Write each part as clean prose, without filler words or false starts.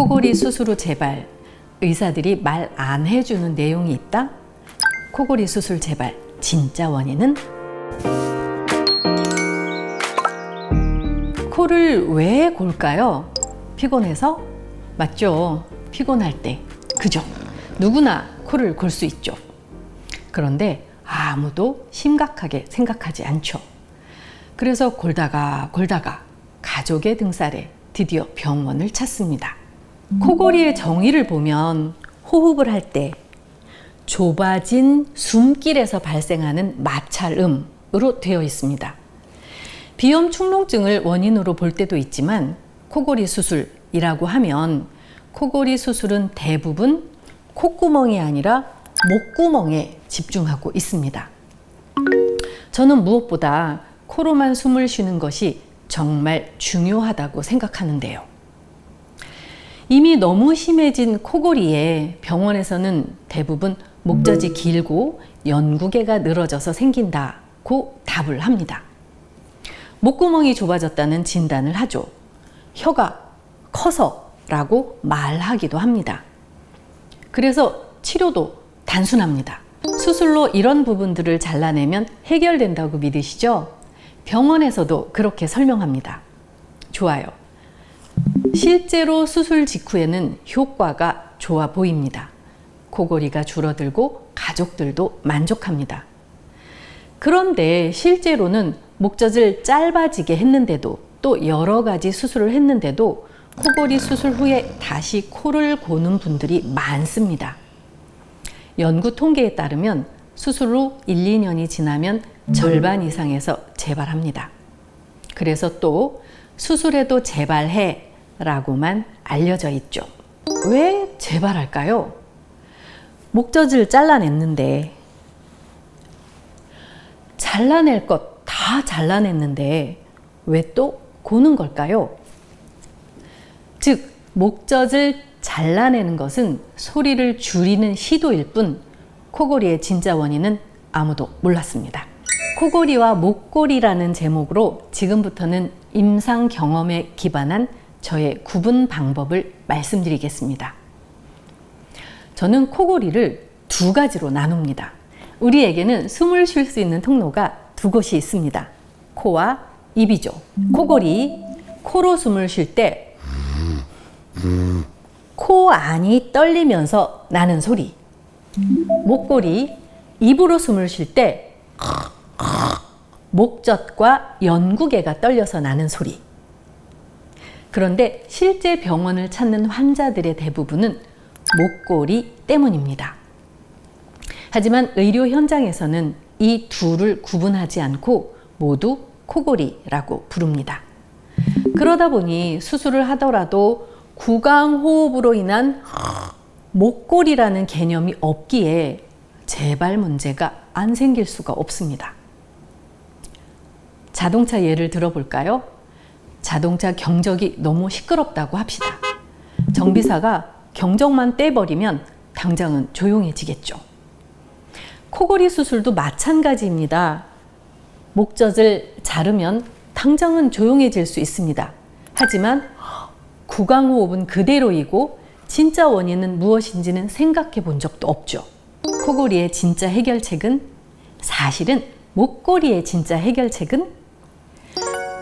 코골이 수술 후 재발, 의사들이 말 안 해주는 내용이 있다? 코골이 수술 재발, 진짜 원인은? 코를 왜 골까요? 피곤해서? 맞죠. 피곤할 때. 그죠? 누구나 코를 골 수 있죠. 그런데 아무도 심각하게 생각하지 않죠. 그래서 골다가 가족의 등살에 드디어 병원을 찾습니다. 코골이의 정의를 보면 호흡을 할 때 좁아진 숨길에서 발생하는 마찰음으로 되어 있습니다. 비염 축농증을 원인으로 볼 때도 있지만 코골이 수술이라고 하면 코골이 수술은 대부분 콧구멍이 아니라 목구멍에 집중하고 있습니다. 저는 무엇보다 코로만 숨을 쉬는 것이 정말 중요하다고 생각하는데요. 이미 너무 심해진 코골이에 병원에서는 대부분 목젖이 길고 연구개가 늘어져서 생긴다고 답을 합니다. 목구멍이 좁아졌다는 진단을 하죠. 혀가 커서라고 말하기도 합니다. 그래서 치료도 단순합니다. 수술로 이런 부분들을 잘라내면 해결된다고 믿으시죠? 병원에서도 그렇게 설명합니다. 좋아요. 실제로 수술 직후에는 효과가 좋아 보입니다. 코골이가 줄어들고 가족들도 만족합니다. 그런데 실제로는 목젖을 짧아지게 했는데도 또 여러 가지 수술을 했는데도 코골이 수술 후에 다시 코를 고는 분들이 많습니다. 연구 통계에 따르면 수술 후 1, 2년이 지나면 절반 이상에서 재발합니다. 그래서 또 수술해도 재발해 라고만 알려져 있죠. 왜 재발할까요? 목젖을 잘라냈는데 잘라낼 것 다 잘라냈는데 왜 또 고는 걸까요? 즉 목젖을 잘라내는 것은 소리를 줄이는 시도일 뿐 코골이의 진짜 원인은 아무도 몰랐습니다. 코골이와 목골이라는 제목으로 지금부터는 임상 경험에 기반한 저의 구분 방법을 말씀드리겠습니다. 저는 코골이를 두 가지로 나눕니다. 우리에게는 숨을 쉴 수 있는 통로가 두 곳이 있습니다. 코와 입이죠. 코골이, 코로 숨을 쉴 때 코 안이 떨리면서 나는 소리. 목골이, 입으로 숨을 쉴 때 목젖과 연구개가 떨려서 나는 소리. 그런데 실제 병원을 찾는 환자들의 대부분은 목골이 때문입니다. 하지만 의료 현장에서는 이 둘을 구분하지 않고 모두 코골이라고 부릅니다. 그러다 보니 수술을 하더라도 구강호흡으로 인한 목골이라는 개념이 없기에 재발 문제가 안 생길 수가 없습니다. 자동차 예를 들어볼까요? 자동차 경적이 너무 시끄럽다고 합시다. 정비사가 경적만 떼버리면 당장은 조용해지겠죠. 코골이 수술도 마찬가지입니다. 목젖을 자르면 당장은 조용해질 수 있습니다. 하지만 구강호흡은 그대로이고 진짜 원인은 무엇인지는 생각해 본 적도 없죠. 코골이의 진짜 해결책은 사실은 목골이의 진짜 해결책은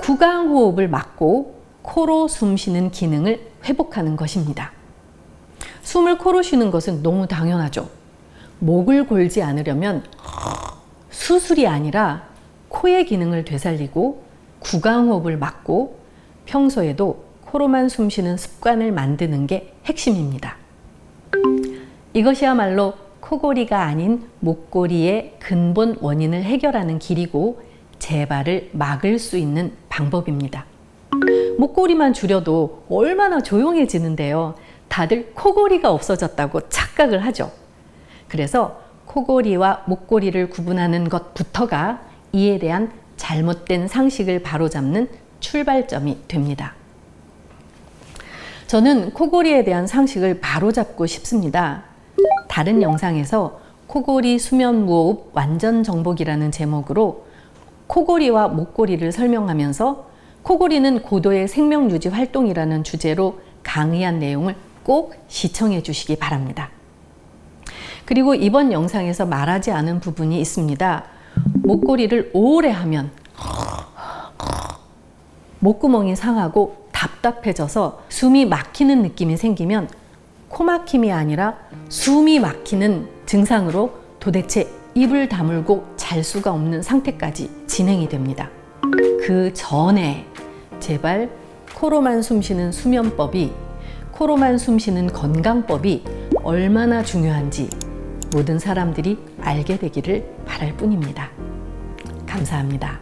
구강호흡을 막고 코로 숨쉬는 기능을 회복하는 것입니다. 숨을 코로 쉬는 것은 너무 당연하죠. 목을 골지 않으려면 수술이 아니라 코의 기능을 되살리고 구강호흡을 막고 평소에도 코로만 숨쉬는 습관을 만드는 게 핵심입니다. 이것이야말로 코골이가 아닌 목골이의 근본 원인을 해결하는 길이고 재발을 막을 수 있는 방법입니다. 목골이만 줄여도 얼마나 조용해지는데요. 다들 코골이가 없어졌다고 착각을 하죠. 그래서 코골이와 목골이를 구분하는 것부터가 이에 대한 잘못된 상식을 바로잡는 출발점이 됩니다. 저는 코골이에 대한 상식을 바로잡고 싶습니다. 다른 영상에서 코골이 수면무호흡 완전 정복이라는 제목으로 코골이와 목골이를 설명하면서 코골이는 고도의 생명유지 활동이라는 주제로 강의한 내용을 꼭 시청해 주시기 바랍니다. 그리고 이번 영상에서 말하지 않은 부분이 있습니다. 목걸이를 오래 하면 목구멍이 상하고 답답해져서 숨이 막히는 느낌이 생기면 코막힘이 아니라 숨이 막히는 증상으로 도대체 입을 다물고 잘 수가 없는 상태까지 진행이 됩니다. 그 전에 제발 코로만 숨쉬는 수면법이, 코로만 숨쉬는 건강법이 얼마나 중요한지 모든 사람들이 알게 되기를 바랄 뿐입니다. 감사합니다.